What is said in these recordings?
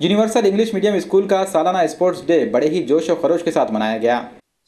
Universal English medium school का सालाना sports day बड़े ही जोश और खरोश के साथ मनाया गया।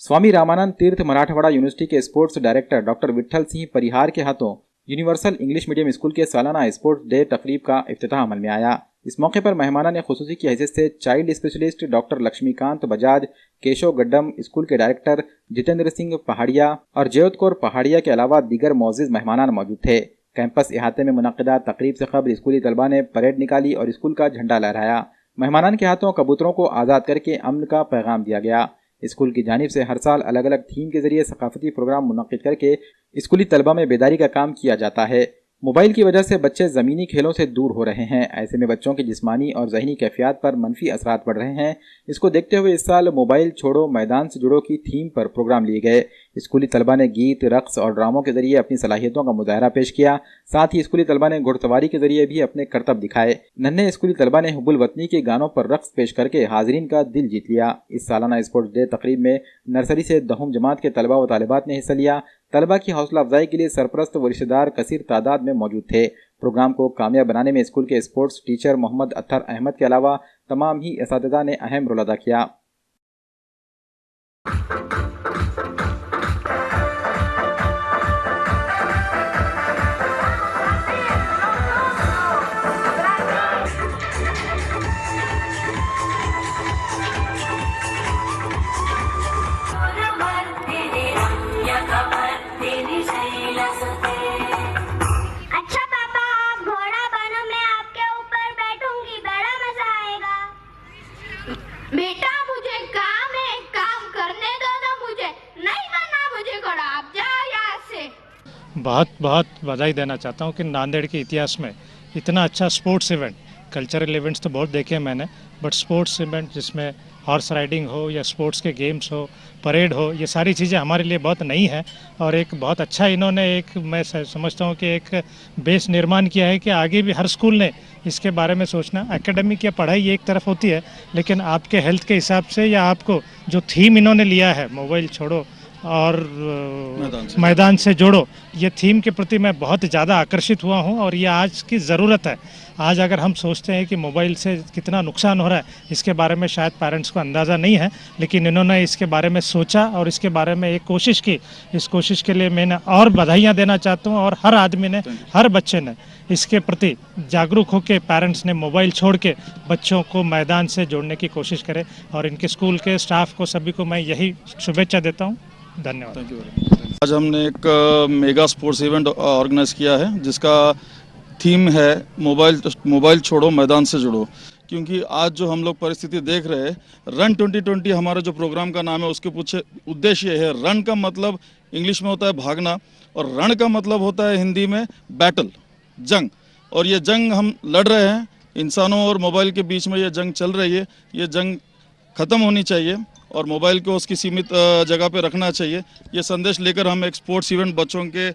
स्वामी रामानंद तीर्थ मराठवाड़ा यूनिवर्सिटी के sports director doctor Vitthal Singh Parihar के हाथों यूनिवर्सल इंग्लिश मीडियम स्कूल के सालाना स्पोर्ट्स डे तकरीब का इफ्तिताह अमल में आया। इस मौके पर मेहमाना ने खुसूसी की हैसियत से child specialist doctor Laxmikant Bajaj, Keshav Gaddam, school के डायरेक्टर जितेंद्र सिंह पहाड़िया और जयोत कौर पहाड़िया के अलावा दीगर मोअज़्ज़िज़ मेहमान मौजूद थे। कैंपस इहाते में मुनक़िदा तकरीब से कबल स्कूली तलबा ने परेड निकाली और स्कूल का झंडा लहराया। मेहमानान के हाथों कबूतरों को आज़ाद करके अमन का पैगाम दिया गया। स्कूल की जानिब से हर साल अलग अलग थीम के जरिए सकाफती प्रोग्राम मुनक़िद करके स्कूली तलबा में बेदारी का काम किया जाता है। मोबाइल की वजह से बच्चे ज़मीनी खेलों से दूर हो रहे हैं। ऐसे में बच्चों की जिस्मानी और ज़हनी कैफियत पर मनफी असरात पड़ रहे हैं। इसको देखते हुए इस साल मोबाइल छोड़ो मैदान से जुड़ो की थीम पर प्रोग्राम लिए गए। स्कूली तलबा ने गीत, रक्स और ड्रामों के जरिए अपनी सलाहियतों का मुजाहरा पेश किया। साथ ही स्कूली तलबा ने घुड़सवारी के जरिए भी अपने करतब दिखाए। नन्हे स्कूली तलबा ने हुब्बुल वतनी के गानों पर रक्स पेश करके हाजरीन का दिल जीत लिया। इस सालाना स्पोर्ट्स डे तकरीब में नर्सरी से दहम जमात के तलबा व तालिबात ने हिस्सा लिया। तलबा की हौसला अफजाई के लिए सरपरस्त व रिश्तेदार कसीर तादाद में मौजूद थे। प्रोग्राम को कामयाब बनाने में स्कूल के स्पोर्ट्स टीचर मोहम्मद अत्तर अहमद के अलावा तमाम ही असातिज़ा ने अहम रोल अदा किया। बेटा मुझे काम है, काम करने दो ना, मुझे नहीं बनना, मुझे घोड़ा, आप जाओ यहाँ से। बहुत बहुत बधाई देना चाहता हूँ कि नांदेड़ के इतिहास में इतना अच्छा स्पोर्ट्स इवेंट, कल्चरल इवेंट्स तो बहुत देखे हैं मैंने, बट स्पोर्ट्स इवेंट जिसमें हॉर्स राइडिंग हो या स्पोर्ट्स के गेम्स हो, परेड हो, ये सारी चीज़ें हमारे लिए बहुत नई हैं। और एक बहुत अच्छा इन्होंने एक, मैं समझता हूँ कि एक बेस निर्माण किया है कि आगे भी हर स्कूल ने इसके बारे में सोचना। एकेडमिक या पढ़ाई एक तरफ होती है, लेकिन आपके हेल्थ के हिसाब से या आपको जो थीम इन्होंने लिया है मोबाइल छोड़ो और मैदान से जोड़ो, ये थीम के प्रति मैं बहुत ज़्यादा आकर्षित हुआ हूँ और ये आज की ज़रूरत है। आज अगर हम सोचते हैं कि मोबाइल से कितना नुकसान हो रहा है, इसके बारे में शायद पेरेंट्स को अंदाज़ा नहीं है, लेकिन इन्होंने इसके बारे में सोचा और इसके बारे में एक कोशिश की। इस कोशिश के लिए मैं और बधाइयाँ देना चाहता हूँ और हर आदमी ने, हर बच्चे ने इसके प्रति जागरूक होकर पेरेंट्स ने मोबाइल छोड़ के बच्चों को मैदान से जोड़ने की कोशिश करें। और इनके स्कूल के स्टाफ को सभी को मैं यही शुभेच्छा देता हूँ। धन्यवाद। आज हमने एक मेगा स्पोर्ट्स इवेंट ऑर्गेनाइज किया है जिसका थीम है मोबाइल छोड़ो मैदान से जुड़ो। क्योंकि आज जो हम लोग परिस्थिति देख रहे हैं, रन 2020 हमारा जो प्रोग्राम का नाम है, उसके पीछे उद्देश्य है, रन का मतलब इंग्लिश में होता है भागना और रण का मतलब होता है हिंदी में बैटल, जंग। और ये जंग हम लड़ रहे हैं, इंसानों और मोबाइल के बीच में ये जंग चल रही है। ये जंग ख़त्म होनी चाहिए और मोबाइल को उसकी सीमित जगह पे रखना चाहिए। ये संदेश लेकर हम एक स्पोर्ट्स इवेंट बच्चों के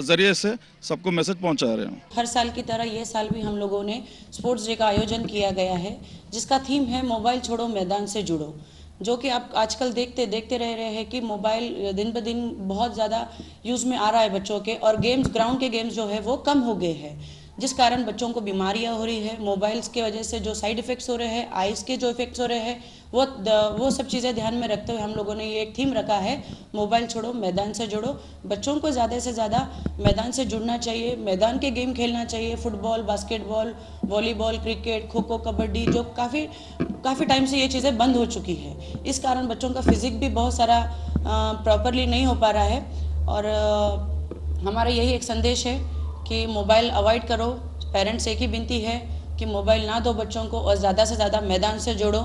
ज़रिए से सबको मैसेज पहुंचा रहे हैं। हर साल की तरह ये साल भी हम लोगों ने स्पोर्ट्स डे का आयोजन किया गया है, जिसका थीम है मोबाइल छोड़ो मैदान से जुड़ो। जो कि आप आजकल देखते रह रहे हैं कि मोबाइल दिन ब दिन बहुत ज़्यादा यूज़ में आ रहा है बच्चों के, और गेम्स, ग्राउंड के गेम्स जो है वो कम हो गए हैं, जिस कारण बच्चों को बीमारियां हो रही है। मोबाइल्स के वजह से जो साइड इफ़ेक्ट्स हो रहे हैं, आइज़ के जो इफ़ेक्ट्स हो रहे हैं, वो सब चीज़ें ध्यान में रखते हुए हम लोगों ने ये एक थीम रखा है, मोबाइल छोड़ो मैदान से जुड़ो। बच्चों को ज़्यादा से ज़्यादा मैदान से जुड़ना चाहिए, मैदान के गेम खेलना चाहिए, football, basketball, volleyball, cricket, kho kho, kabaddi, जो काफ़ी टाइम से ये चीज़ें बंद हो चुकी है। इस कारण बच्चों का फिजिक भी बहुत सारा प्रॉपरली नहीं हो पा रहा है। और हमारा यही एक संदेश है कि मोबाइल अवॉइड करो। पेरेंट्स एक ही विनती है कि मोबाइल ना दो बच्चों को और ज़्यादा से ज़्यादा मैदान से जोड़ो।